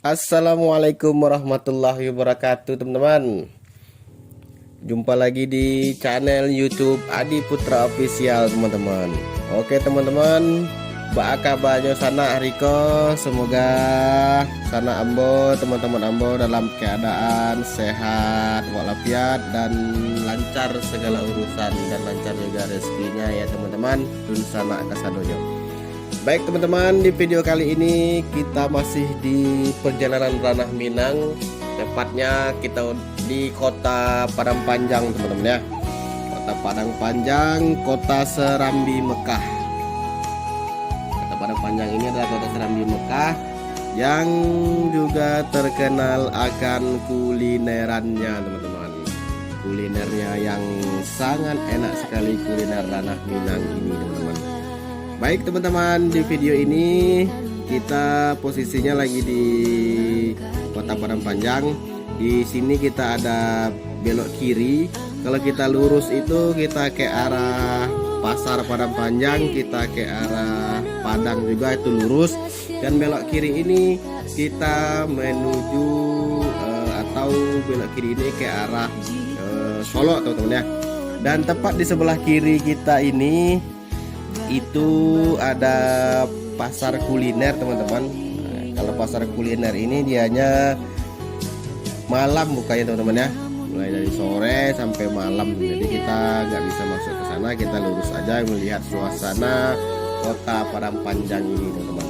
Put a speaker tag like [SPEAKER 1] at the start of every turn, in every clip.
[SPEAKER 1] Assalamualaikum warahmatullahi wabarakatuh, teman-teman. Jumpa lagi di channel YouTube Adi Putra Official, teman-teman. Oke, teman-teman, ba kabarnya sana Riko, semoga sana ambo, teman-teman ambo dalam keadaan sehat walafiat dan lancar segala urusan dan lancar juga rezekinya ya, teman-teman. Dun sana kasadonyo. Baik, teman-teman, di video kali ini kita masih di perjalanan ranah Minang. Tepatnya kita di kota Padang Panjang, teman-teman ya. Kota Padang Panjang, kota Serambi Mekah. Kota Padang Panjang ini adalah kota Serambi Mekah yang juga terkenal akan kulinerannya, teman-teman. Kulinernya yang sangat enak sekali, kuliner ranah Minang ini, teman-teman. Baik, teman-teman, di video ini kita posisinya lagi di kota Padang Panjang. Di sini kita ada belok kiri. Kalau kita lurus itu kita ke arah pasar Padang Panjang, kita ke arah Padang juga itu lurus. Dan belok kiri ini kita menuju atau belok kiri ini ke arah Solo, teman-teman ya. Dan tepat di sebelah kiri kita ini itu ada pasar kuliner, teman-teman. Kalau pasar kuliner ini dianya malam bukanya, teman-teman ya, mulai dari sore sampai malam. Jadi kita nggak bisa masuk ke sana, kita lurus aja melihat suasana kota Padang Panjang ini, teman-teman.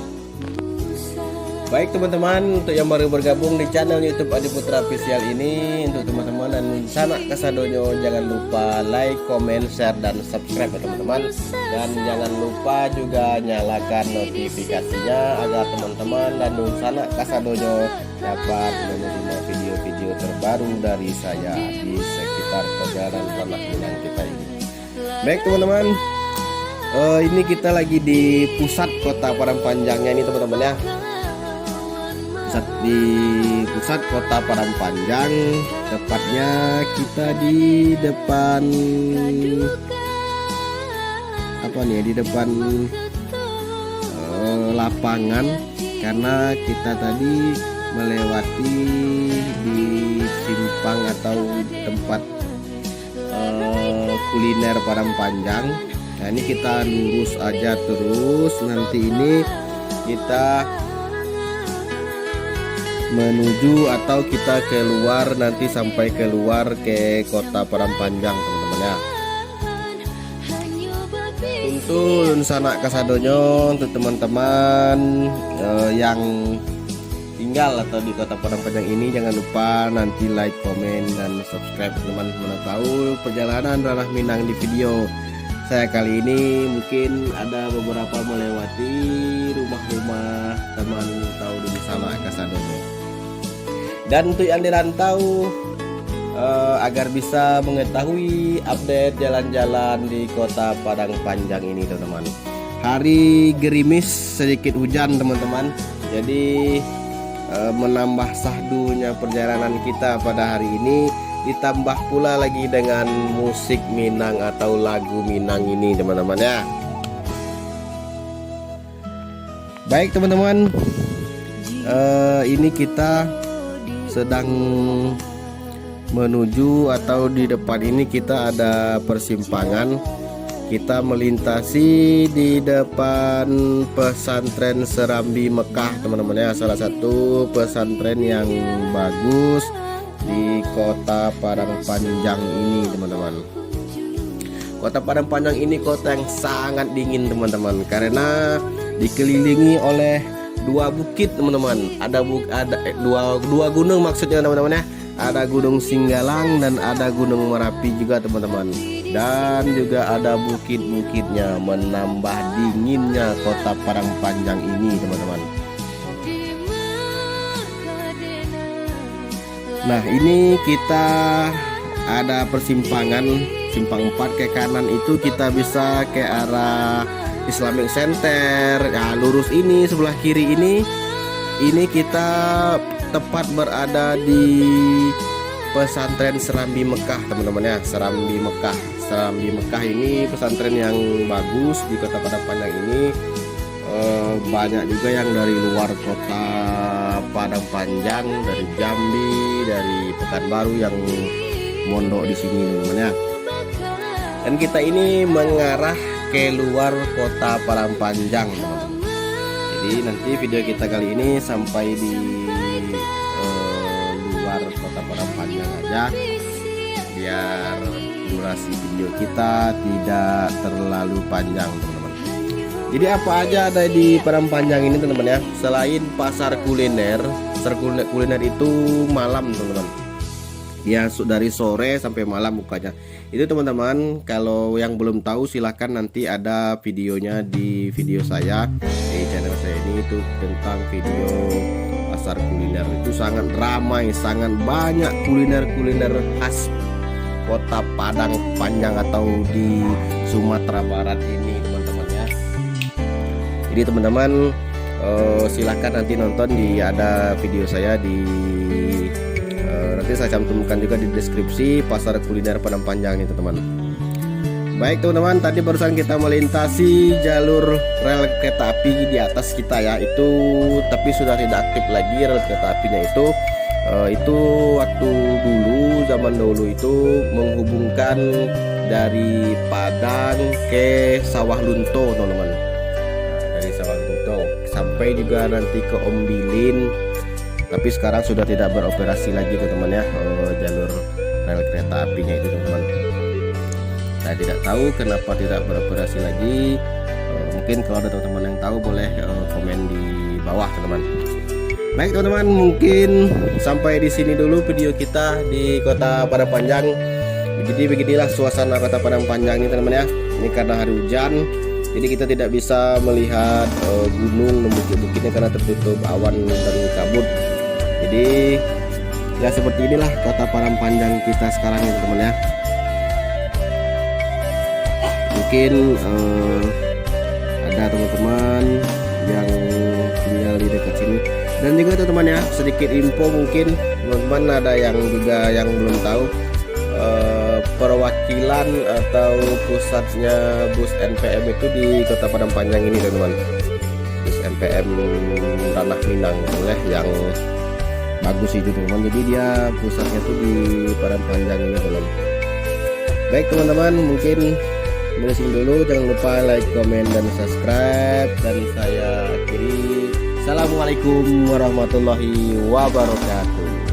[SPEAKER 1] Baik, teman-teman, untuk yang baru bergabung di channel YouTube Adi Putra Official ini, untuk teman-teman dan sana kasadonyo, jangan lupa like, comment, share, dan subscribe ya, teman-teman. Dan jangan lupa juga nyalakan notifikasinya agar teman-teman dan sana kasadonyo dapat menerima video-video terbaru dari saya di sekitar perjalanan ranah Minang kita ini. Baik, teman-teman, ini kita lagi di pusat kota Padang Panjangnya ini, teman-teman ya. Di pusat kota Padang Panjang, tepatnya kita di depan apa nih, di depan lapangan, karena kita tadi melewati di simpang atau tempat kuliner Padang Panjang. Nah, ini kita lurus aja terus, nanti ini kita menuju atau kita keluar, nanti sampai keluar ke kota Padang Panjang, teman-teman ya. Untuk sana kasadonyo, untuk teman-teman yang tinggal atau di kota Padang Panjang ini, jangan lupa nanti like, komen, dan subscribe, teman-teman. Tahu perjalanan ranah Minang di video saya kali ini mungkin ada beberapa melewati rumah-rumah teman tahu di sana kasadonyo. Dan untuk yang dirantau agar bisa mengetahui update jalan-jalan di kota Padang Panjang ini, teman-teman. Hari gerimis, sedikit hujan, teman-teman. Jadi menambah sahdunya perjalanan kita pada hari ini, ditambah pula lagi dengan musik Minang atau lagu Minang ini, teman-teman ya. Baik, teman-teman, ini kita sedang menuju atau di depan ini kita ada persimpangan. Kita melintasi di depan pesantren Serambi Mekah, teman-teman ya, salah satu pesantren yang bagus di kota Padang Panjang ini, teman-teman. Kota Padang Panjang ini kota yang sangat dingin, teman-teman, karena dikelilingi oleh dua bukit, teman-teman. Ada dua gunung maksudnya, teman-teman ya. Ada Gunung Singgalang dan ada Gunung Merapi juga, teman-teman. Dan juga ada bukit-bukitnya, menambah dinginnya kota Padang Panjang ini, teman-teman. Nah, ini kita ada persimpangan, simpang 4 ke kanan itu kita bisa ke arah Islamic Center. Nah, lurus ini sebelah kiri ini kita tepat berada di pesantren Serambi Mekah, teman-teman ya. Serambi Mekah ini pesantren yang bagus di kota Padang Panjang ini. Banyak juga yang dari luar kota pada Padangpanjang, dari Jambi, dari Pekanbaru yang mondok di sini teman-teman ya. Dan kita ini mengarah ke luar kota Padangpanjang teman-teman. Jadi nanti video kita kali ini sampai di luar kota Padangpanjang aja, biar durasi video kita tidak terlalu panjang teman-teman. Jadi apa aja ada di Padangpanjang ini teman-teman ya, selain pasar kuliner itu malam teman-teman ya, dari sore sampai malam bukanya. Itu teman-teman, kalau yang belum tahu silahkan nanti ada videonya di video saya di channel saya ini, itu tentang video pasar kuliner. Itu sangat ramai, sangat banyak kuliner-kuliner khas kota Padangpanjang atau di Sumatera Barat ini teman-teman ya. Jadi teman-teman silahkan nanti nonton di ada video saya di nanti saya cantumkan juga di deskripsi pasar kuliner Padangpanjang ini teman-teman. Baik teman-teman, tadi barusan kita melintasi jalur rel kereta api di atas kita ya, itu tapi sudah tidak aktif lagi rel kereta apinya itu. Itu waktu dulu, zaman dulu itu menghubungkan dari Padang ke Sawah Lunto teman-teman. Dari Sawah Lunto sampai juga nanti ke Ombilin, tapi sekarang sudah tidak beroperasi lagi teman-teman ya, jalur rel kereta apinya itu teman-teman. Saya tidak tahu kenapa tidak beroperasi lagi. Mungkin kalau ada teman-teman yang tahu boleh komen di bawah teman-teman. Baik teman-teman, mungkin sampai di sini dulu video kita di kota Padangpanjang. Jadi beginilah suasana kota Padangpanjang ini teman-teman ya. Ini karena hari hujan, jadi kita tidak bisa melihat gunung dan bukit-bukitnya karena tertutup awan dan kabut. Jadi ya seperti inilah kota Padangpanjang kita sekarang ya teman-teman ya. Mungkin ada teman-teman yang tinggal di dekat sini. Dan juga teman-teman ya, sedikit info mungkin teman-teman ada yang juga yang belum tahu, perwakilan atau pusatnya bus NPM itu di kota Padangpanjang ini teman-teman. Bus NPM Ranah Minang boleh yang bagus itu teman-teman. Jadi dia pusatnya tuh di Padangpanjang ini teman-teman. Baik teman-teman, mungkin dari sini dulu, jangan lupa like, komen, dan subscribe. Dan saya akhiri, assalamualaikum warahmatullahi wabarakatuh.